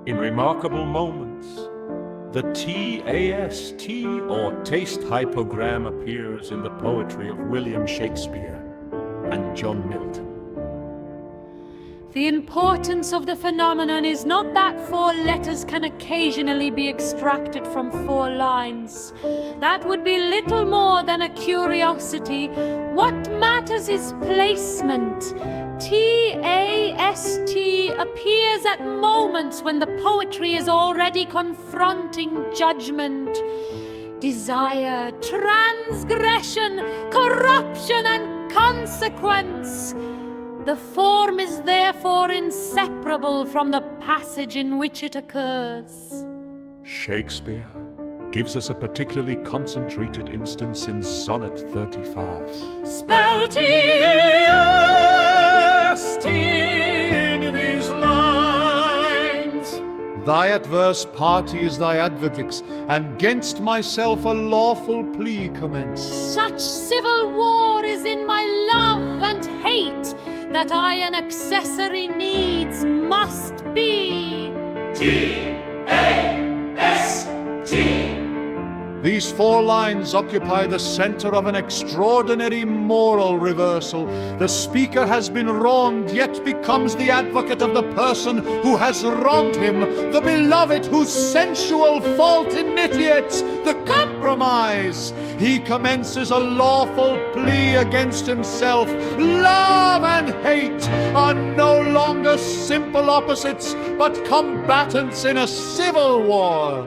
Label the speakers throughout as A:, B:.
A: In remarkable moments, the TAST or taste hypogram appears in the poetry of William Shakespeare and John Milton.
B: The importance of the phenomenon is not that 4 letters can occasionally be extracted from 4 lines. That would be little more than a curiosity. What matters is placement. TAST appears at moments when the poetry is already confronting judgment, desire, transgression, corruption, and consequence. The form is therefore inseparable from the passage in which it occurs.
A: Shakespeare gives us a particularly concentrated instance in Sonnet 35.
B: Spell
A: TAST in these lines.
C: Thy adverse party is thy advocate's, and 'gainst myself a lawful plea commence.
B: Such civil war is in my love and hate, that I an accessory needs must be.
A: TAST.
C: These 4 lines occupy the center of an extraordinary moral reversal. The speaker has been wronged, yet becomes the advocate of the person who has wronged him, the beloved whose sensual fault initiates the compromise. He commences a lawful plea against himself. Love and hate are no longer simple opposites, but combatants in a civil war.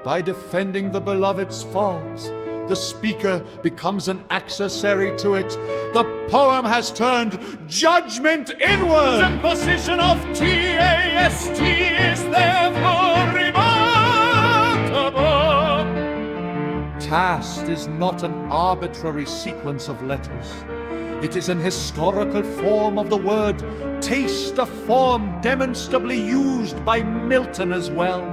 C: By defending the beloved's fault, the speaker becomes an accessory to it. The poem has turned judgment inward.
A: The position of TAST is therefore remarkable.
C: TAST is not an arbitrary sequence of letters. It is an historical form of the word taste, a form demonstrably used by Milton as well.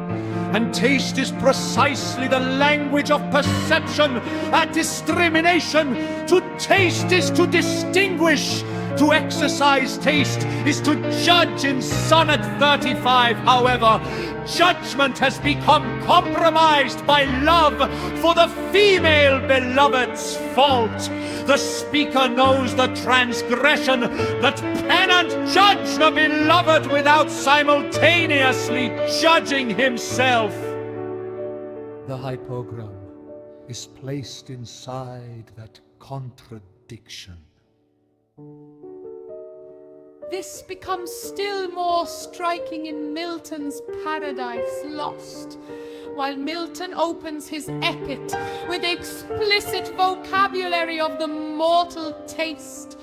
C: And taste is precisely the language of perception, a discrimination. To taste is to distinguish. To exercise taste is to judge in Sonnet 35. However, judgment has become compromised by love for the female beloved's fault. The speaker knows the transgression that cannot judge the beloved without simultaneously judging himself. The hypogram is placed inside that contradiction.
B: This becomes still more striking in Milton's Paradise Lost. While Milton opens his epit with the explicit vocabulary of the mortal taste,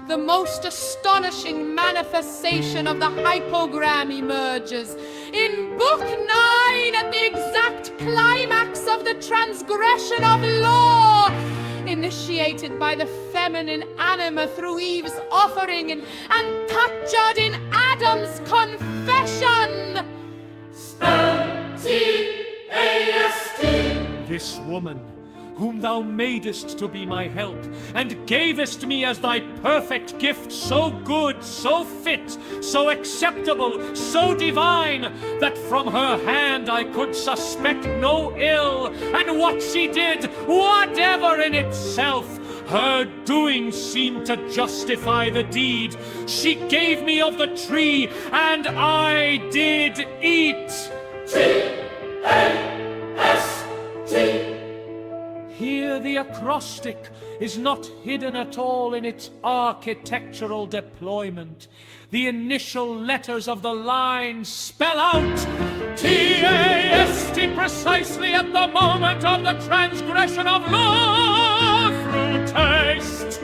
B: the most astonishing manifestation of the hypogram emerges. In Book 9, at the exact climax of the transgression of law, initiated by the feminine anima through Eve's offering and captured in Adam's confession.
A: TAST. This woman, whom thou madest to be my help, and gavest me as thy perfect gift, so good, so fit, so acceptable, so divine, that from her hand I could suspect no ill, and what she did, whatever in itself, her doing seemed to justify the deed. She gave me of the tree, and I did eat. TAST. Here the acrostic is not hidden at all in its architectural deployment. The initial letters of the line spell out TAST precisely at the moment of the transgression of law through taste,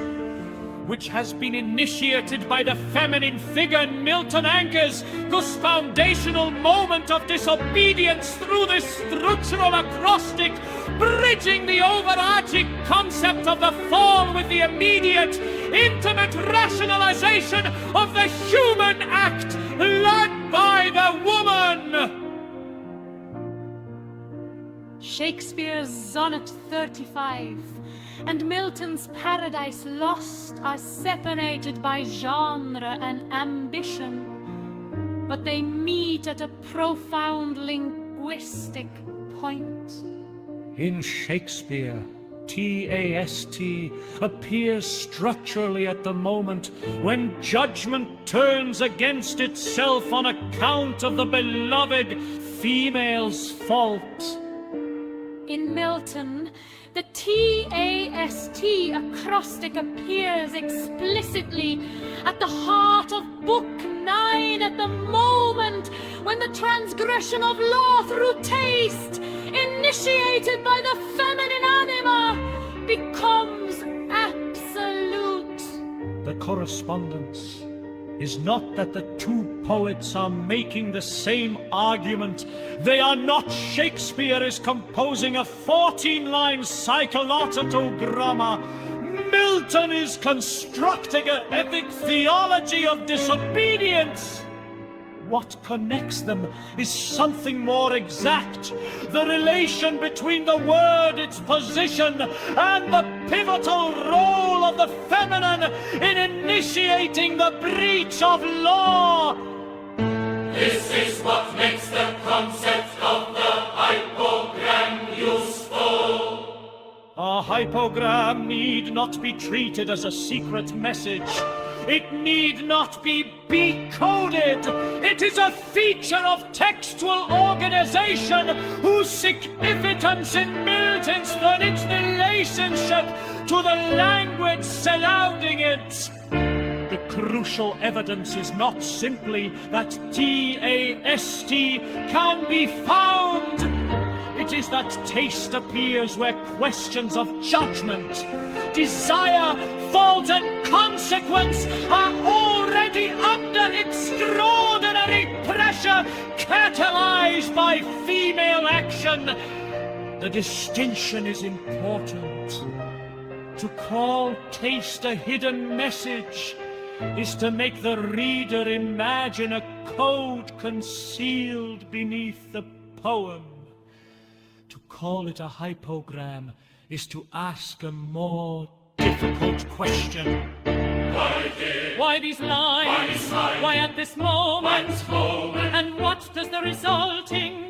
A: which has been initiated by the feminine figure Milton anchors, whose foundational moment of disobedience through this structural acrostic, bridging the overarching concept of the fall with the immediate, intimate rationalization of the human act led by the woman.
B: Shakespeare's Sonnet 35 and Milton's Paradise Lost are separated by genre and ambition. but they meet at a profound linguistic point.
A: In Shakespeare, TAST appears structurally at the moment when judgment turns against itself on account of the beloved female's fault.
B: In Milton, the TAST acrostic appears explicitly at the heart of Book 9 at the moment when the transgression of law through taste, initiated by the feminine anima, becomes absolute.
A: The correspondence is not that the two poets are making the same argument. They are not. Shakespeare is composing a 14-line cyclotodrama. Milton is constructing an epic theology of disobedience. What connects them is something more exact. The relation between the word, its position, and the pivotal role of the feminine in initiating the breach of law.
D: This is what makes the concept of the hypogram useful.
A: A hypogram need not be treated as a secret message. It need not be decoded. It is a feature of textual organization whose significance in Milton for its relationship to the language surrounding it. The crucial evidence is not simply that TAST can be found. It is that taste appears where questions of judgment, desire, fault, and consequence are already under extraordinary pressure, catalyzed by female action. The distinction is important. To call taste a hidden message is to make the reader imagine a code concealed beneath the poem. To call it a hypogram is to ask a more difficult question.
B: Why these lines? Why at this moment? And what does the resulting